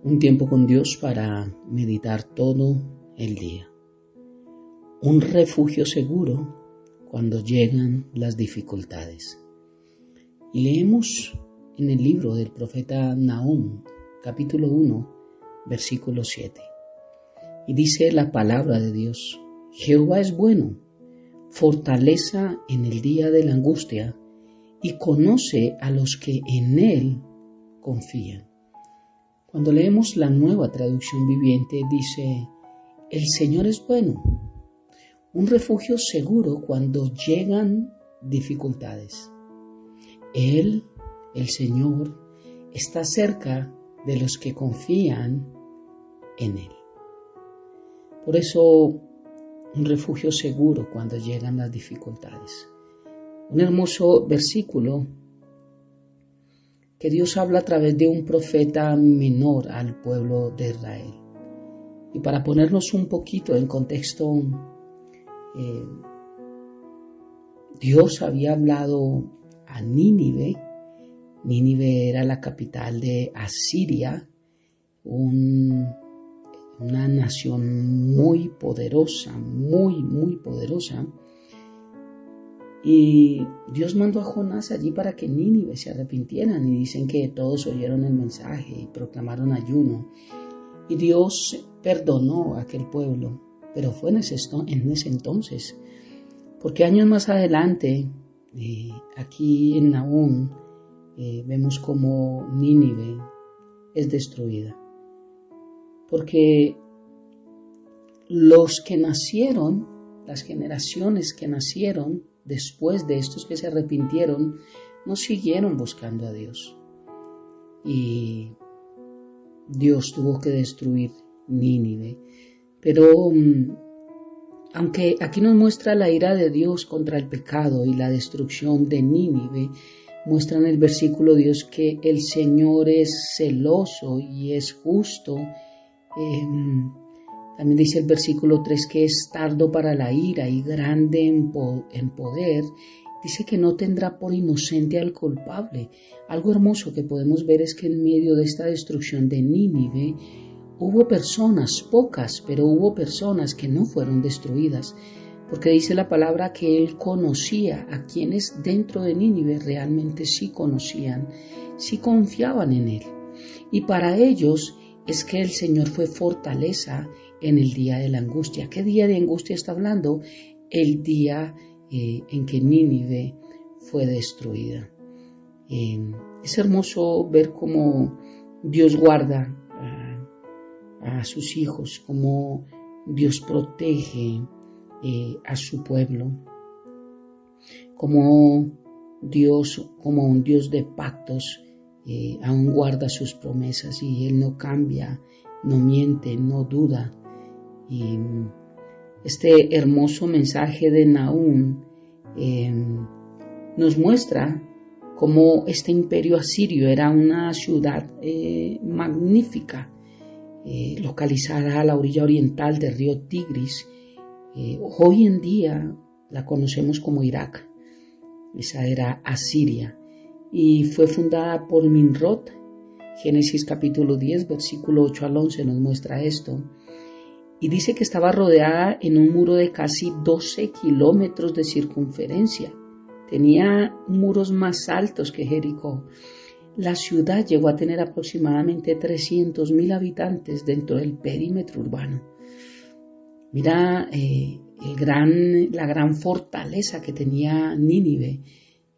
Un tiempo con Dios para meditar todo el día. Un refugio seguro cuando llegan las dificultades. Y leemos en el libro del profeta Nahum, capítulo 1, versículo 7. Y dice la palabra de Dios: Jehová es bueno, fortaleza en el día de la angustia, y conoce a los que en él confían. Cuando leemos la Nueva Traducción Viviente, dice: el Señor es bueno, un refugio seguro cuando llegan dificultades. Él, el Señor, está cerca de los que confían en Él. Por eso, un refugio seguro cuando llegan las dificultades. Un hermoso versículo que Dios habla a través de un profeta menor al pueblo de Israel. Y para ponernos un poquito en contexto, Dios había hablado a Nínive. Nínive era la capital de Asiria, una nación muy poderosa, muy poderosa. Y Dios mandó a Jonás allí para que Nínive se arrepintieran, y dicen que todos oyeron el mensaje y proclamaron ayuno. Y Dios perdonó a aquel pueblo, pero fue en ese entonces, porque años más adelante, aquí en Nahum, vemos como Nínive es destruida. Porque los que nacieron, las generaciones que nacieron después de estos que se arrepintieron, no siguieron buscando a Dios. Y Dios tuvo que destruir Nínive. Pero aunque aquí nos muestra la ira de Dios contra el pecado y la destrucción de Nínive, muestra en el versículo Dios que el Señor es celoso y es justo. También dice el versículo 3 que es tardo para la ira y grande en poder. Dice que no tendrá por inocente al culpable. Algo hermoso que podemos ver es que en medio de esta destrucción de Nínive hubo personas, pocas, pero hubo personas que no fueron destruidas. Porque dice la palabra que él conocía a quienes dentro de Nínive realmente sí conocían, sí confiaban en él. Y para ellos es que el Señor fue fortaleza en el día de la angustia. ¿Qué día de angustia está hablando? El día en que Nínive fue destruida. Es hermoso ver cómo Dios guarda a sus hijos, cómo Dios protege a su pueblo, como Dios, como un Dios de pactos, aún guarda sus promesas y Él no cambia, no miente, no duda. Y este hermoso mensaje de Nahum nos muestra cómo este imperio asirio era una ciudad magnífica, localizada a la orilla oriental del río Tigris. Hoy en día la conocemos como Irak. Esa era Asiria y fue fundada por Nimrod. Génesis capítulo 10, versículo 8 al 11 nos muestra esto. Y dice que estaba rodeada en un muro de casi 12 kilómetros de circunferencia. Tenía muros más altos que Jericó. La ciudad llegó a tener aproximadamente 300,000 habitantes dentro del perímetro urbano. Mira la gran fortaleza que tenía Nínive,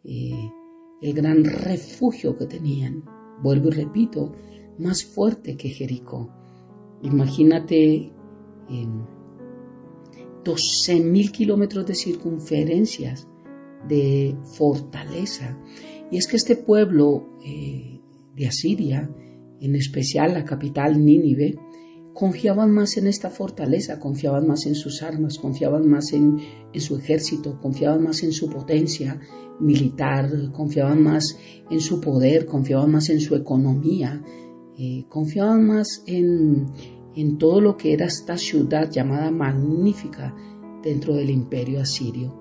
el gran refugio que tenían. Vuelvo y repito, más fuerte que Jericó. Imagínate 12,000 kilómetros de circunferencias de fortaleza. Y es que este pueblo de Asiria, en especial la capital Nínive, confiaban más en esta fortaleza, confiaban más en sus armas, confiaban más en su ejército, confiaban más en su potencia militar, confiaban más en su poder, confiaban más en su economía, confiaban más en todo lo que era esta ciudad llamada magnífica dentro del imperio asirio.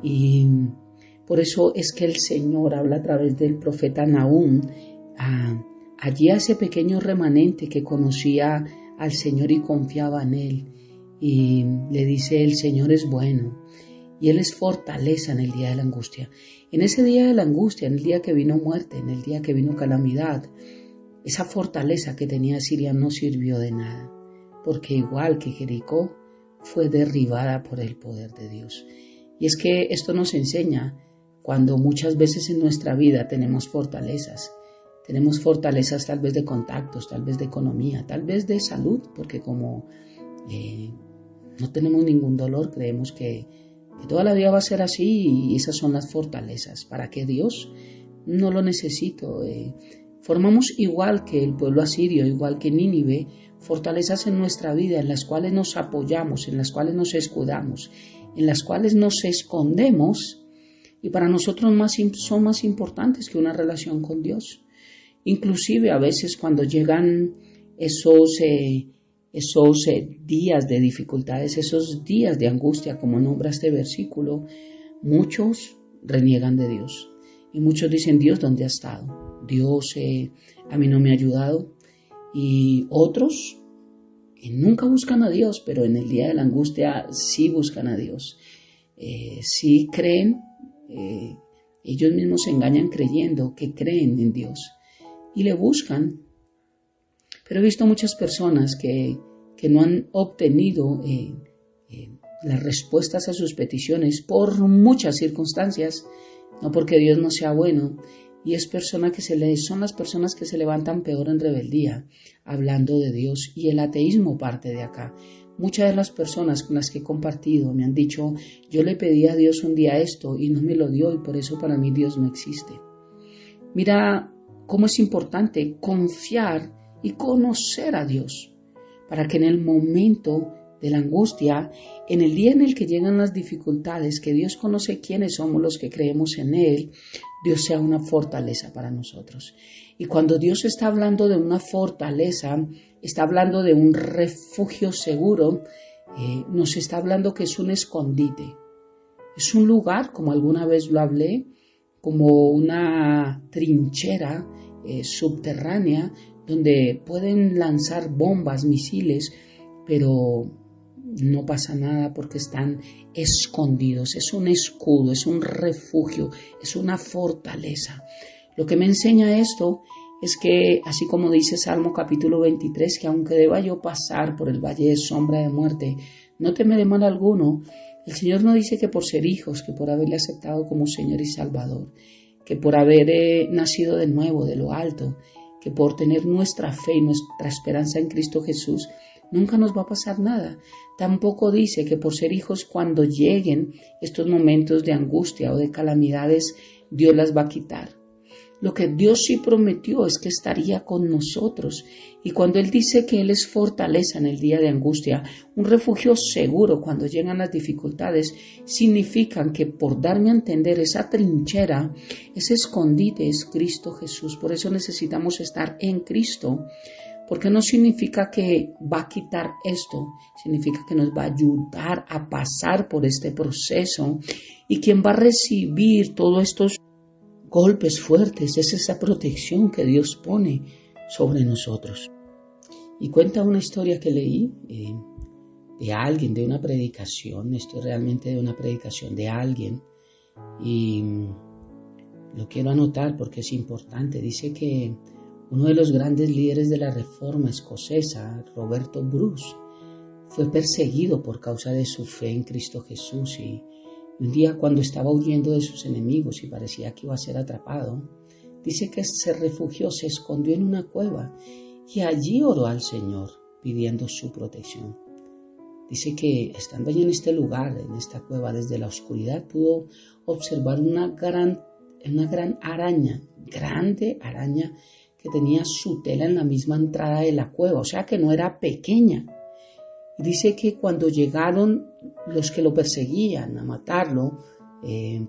Y por eso es que el Señor habla a través del profeta Nahum allí a ese pequeño remanente que conocía al Señor y confiaba en Él. Y le dice, el Señor es bueno y Él es fortaleza en el día de la angustia. En ese día de la angustia, en el día que vino muerte, en el día que vino calamidad, esa fortaleza que tenía Siria no sirvió de nada, porque igual que Jericó, fue derribada por el poder de Dios. Y es que esto nos enseña cuando muchas veces en nuestra vida tenemos fortalezas tal vez de contactos, tal vez de economía, tal vez de salud, porque como no tenemos ningún dolor, creemos que toda la vida va a ser así y esas son las fortalezas. ¿Para qué Dios? No lo necesito. Formamos igual que el pueblo asirio, igual que Nínive, fortalezas en nuestra vida en las cuales nos apoyamos, en las cuales nos escudamos, en las cuales nos escondemos y para nosotros son más importantes que una relación con Dios. Inclusive a veces cuando llegan esos días de dificultades, esos días de angustia, como nombra este versículo, muchos reniegan de Dios. Y muchos dicen, Dios, ¿dónde ha estado? Dios a mí no me ha ayudado. Y otros que nunca buscan a Dios, pero en el día de la angustia sí buscan a Dios. Sí creen, ellos mismos se engañan creyendo que creen en Dios. Y le buscan. Pero he visto muchas personas que no han obtenido las respuestas a sus peticiones por muchas circunstancias, no porque Dios no sea bueno, y son las personas que se levantan peor en rebeldía, hablando de Dios, y el ateísmo parte de acá. Muchas de las personas con las que he compartido me han dicho, yo le pedí a Dios un día esto y no me lo dio y por eso para mí Dios no existe. Mira cómo es importante confiar y conocer a Dios, para que en el momento de la angustia, en el día en el que llegan las dificultades, que Dios conoce quiénes somos los que creemos en Él, Dios sea una fortaleza para nosotros. Y cuando Dios está hablando de una fortaleza, está hablando de un refugio seguro, nos está hablando que es un escondite. Es un lugar, como alguna vez lo hablé, como una trinchera subterránea donde pueden lanzar bombas, misiles, pero no pasa nada porque están escondidos. Es un escudo, es un refugio, es una fortaleza. Lo que me enseña esto es que, así como dice Salmo capítulo 23, que aunque deba yo pasar por el valle de sombra de muerte, no temeré mal alguno. El Señor no dice que por ser hijos, que por haberle aceptado como Señor y Salvador, que por haber nacido de nuevo de lo alto, que por tener nuestra fe y nuestra esperanza en Cristo Jesús, nunca nos va a pasar nada. Tampoco dice que por ser hijos, cuando lleguen estos momentos de angustia o de calamidades, Dios las va a quitar. Lo que Dios sí prometió es que estaría con nosotros. Y cuando Él dice que Él es fortaleza en el día de angustia, un refugio seguro cuando llegan las dificultades, significan que por darme a entender esa trinchera, ese escondite es Cristo Jesús. Por eso necesitamos estar en Cristo. Porque no significa que va a quitar esto, significa que nos va a ayudar a pasar por este proceso. Y quien va a recibir todos estos golpes fuertes es esa protección que Dios pone sobre nosotros. Y cuenta una historia que leí de alguien, de una predicación, esto es realmente de una predicación de alguien, y lo quiero anotar porque es importante. Dice que uno de los grandes líderes de la Reforma escocesa, Roberto Bruce, fue perseguido por causa de su fe en Cristo Jesús y un día cuando estaba huyendo de sus enemigos y parecía que iba a ser atrapado, dice que se refugió, se escondió en una cueva y allí oró al Señor pidiendo su protección. Dice que estando allí en este lugar, en esta cueva, desde la oscuridad pudo observar una gran araña, grande araña que tenía su tela en la misma entrada de la cueva, o sea que no era pequeña. Y dice que cuando llegaron los que lo perseguían a matarlo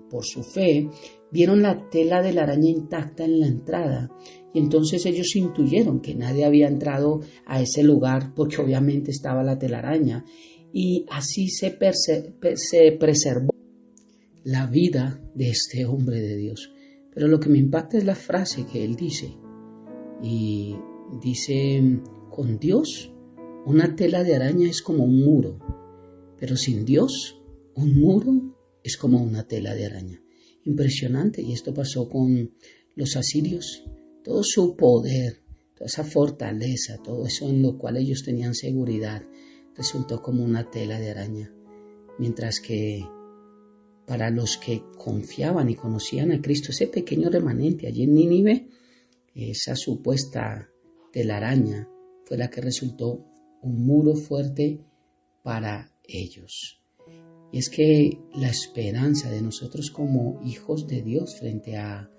por su fe, vieron la tela de la araña intacta en la entrada y entonces ellos intuyeron que nadie había entrado a ese lugar porque obviamente estaba la telaraña y así se preservó la vida de este hombre de Dios. Pero lo que me impacta es la frase que él dice: Y dice, con Dios, una tela de araña es como un muro, pero sin Dios, un muro es como una tela de araña. Impresionante, y esto pasó con los asirios. Todo su poder, toda esa fortaleza, todo eso en lo cual ellos tenían seguridad, resultó como una tela de araña. Mientras que para los que confiaban y conocían a Cristo, ese pequeño remanente allí en Nínive, esa supuesta telaraña fue la que resultó un muro fuerte para ellos. Y es que la esperanza de nosotros como hijos de Dios frente al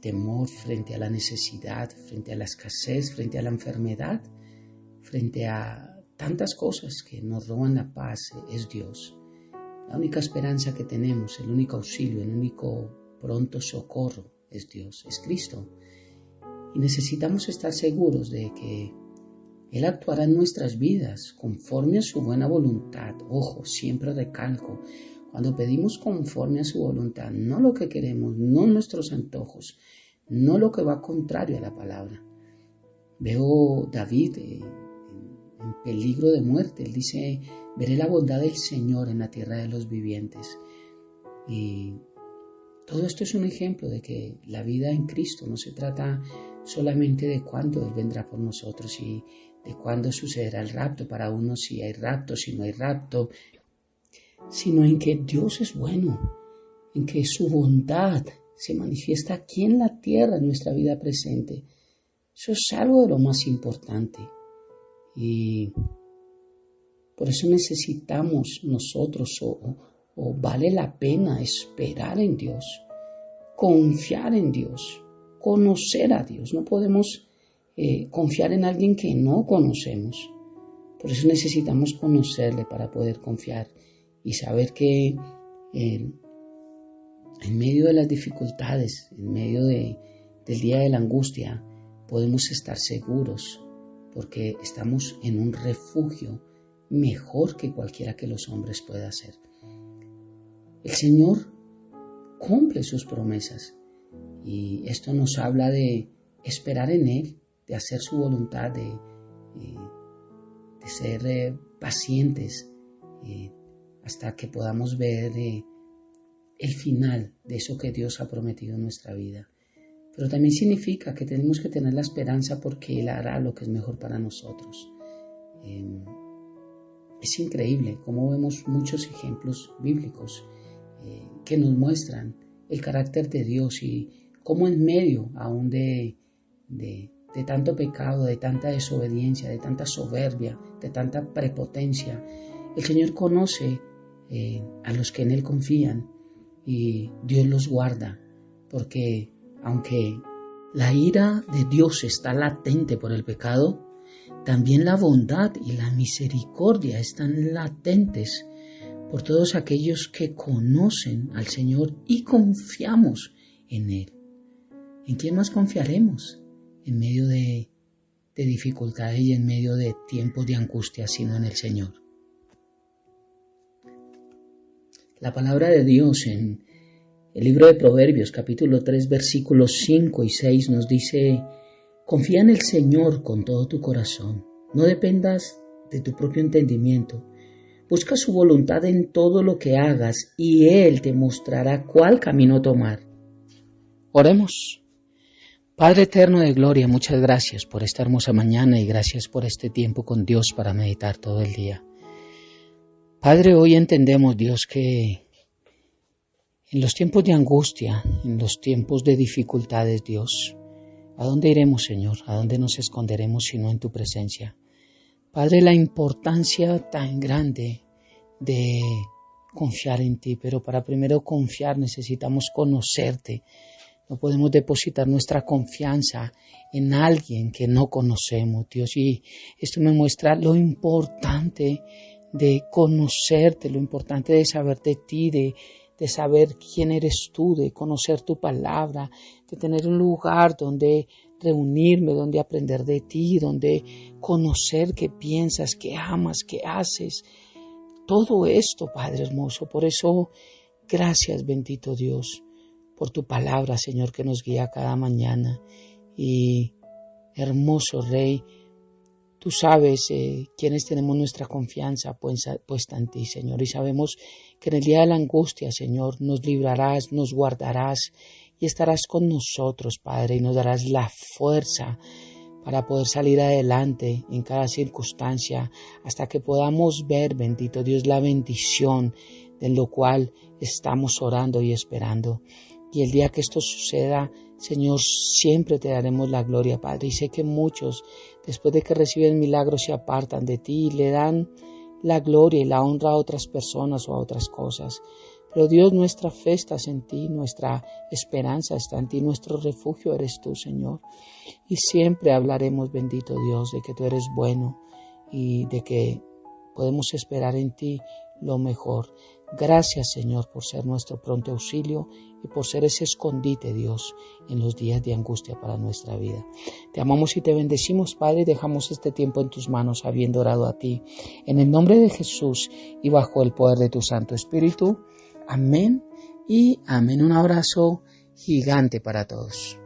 temor, frente a la necesidad, frente a la escasez, frente a la enfermedad, frente a tantas cosas que nos roban la paz, es Dios. La única esperanza que tenemos, el único auxilio, el único pronto socorro es Dios, es Cristo. Y necesitamos estar seguros de que Él actuará en nuestras vidas conforme a su buena voluntad. Ojo, siempre recalco, cuando pedimos conforme a su voluntad, no lo que queremos, no nuestros antojos, no lo que va contrario a la palabra. Veo David en peligro de muerte. Él dice, veré la bondad del Señor en la tierra de los vivientes. Y todo esto es un ejemplo de que la vida en Cristo no se trata solamente de cuándo Él vendrá por nosotros y de cuándo sucederá el rapto para unos, si hay rapto, si no hay rapto, sino en que Dios es bueno, en que su bondad se manifiesta aquí en la tierra, en nuestra vida presente. Eso es algo de lo más importante. Y por eso necesitamos nosotros, o vale la pena esperar en Dios, confiar en Dios, conocer a Dios. No podemos confiar en alguien que no conocemos. Por eso necesitamos conocerle para poder confiar y saber que en medio de las dificultades, en medio del día de la angustia, podemos estar seguros porque estamos en un refugio mejor que cualquiera que los hombres pueda hacer. El Señor cumple sus promesas y esto nos habla de esperar en Él, de hacer su voluntad, de ser pacientes hasta que podamos ver el final de eso que Dios ha prometido en nuestra vida. Pero también significa que tenemos que tener la esperanza porque Él hará lo que es mejor para nosotros. Es increíble cómo vemos muchos ejemplos bíblicos que nos muestran el carácter de Dios y cómo en medio aún de tanto pecado, de tanta desobediencia, de tanta soberbia, de tanta prepotencia, el Señor conoce a los que en Él confían y Dios los guarda, porque aunque la ira de Dios está latente por el pecado, también la bondad y la misericordia están latentes por todos aquellos que conocen al Señor y confiamos en Él. ¿En quién más confiaremos en medio de dificultades y en medio de tiempos de angustia sino en el Señor? La palabra de Dios en el libro de Proverbios, capítulo 3, versículos 5 y 6 nos dice: confía en el Señor con todo tu corazón, no dependas de tu propio entendimiento. Busca su voluntad en todo lo que hagas y Él te mostrará cuál camino tomar. Oremos. Padre eterno de gloria, muchas gracias por esta hermosa mañana y gracias por este tiempo con Dios para meditar todo el día. Padre, hoy entendemos, Dios, que en los tiempos de angustia, en los tiempos de dificultades, Dios, ¿a dónde iremos, Señor? ¿A dónde nos esconderemos sino en tu presencia? Padre, la importancia tan grande de confiar en ti, pero para primero confiar necesitamos conocerte. No podemos depositar nuestra confianza en alguien que no conocemos, Dios. Y esto me muestra lo importante de conocerte, lo importante de saber de ti, de saber quién eres tú, de conocer tu palabra, de tener un lugar donde reunirme, donde aprender de ti, donde conocer qué piensas, qué amas, qué haces. Todo esto, Padre hermoso. Por eso, gracias, bendito Dios, por tu palabra, Señor, que nos guía cada mañana. Y Hermoso Rey, tú sabes quiénes tenemos nuestra confianza puesta en ti, Señor, y sabemos que en el día de la angustia, Señor, nos librarás, nos guardarás y estarás con nosotros, Padre, y nos darás la fuerza para poder salir adelante en cada circunstancia, hasta que podamos ver, bendito Dios, la bendición de lo cual estamos orando y esperando. Y el día que esto suceda, Señor, siempre te daremos la gloria, Padre. Y sé que muchos, después de que reciben milagros, se apartan de ti y le dan la gloria y la honra a otras personas o a otras cosas. Pero Dios, nuestra fe está en ti, nuestra esperanza está en ti, nuestro refugio eres tú, Señor. Y siempre hablaremos, bendito Dios, de que tú eres bueno y de que podemos esperar en ti lo mejor. Gracias, Señor, por ser nuestro pronto auxilio y por ser ese escondite, Dios, en los días de angustia para nuestra vida. Te amamos y te bendecimos, Padre, y dejamos este tiempo en tus manos, habiendo orado a ti. En el nombre de Jesús y bajo el poder de tu Santo Espíritu. Amén y amén. Un abrazo gigante para todos.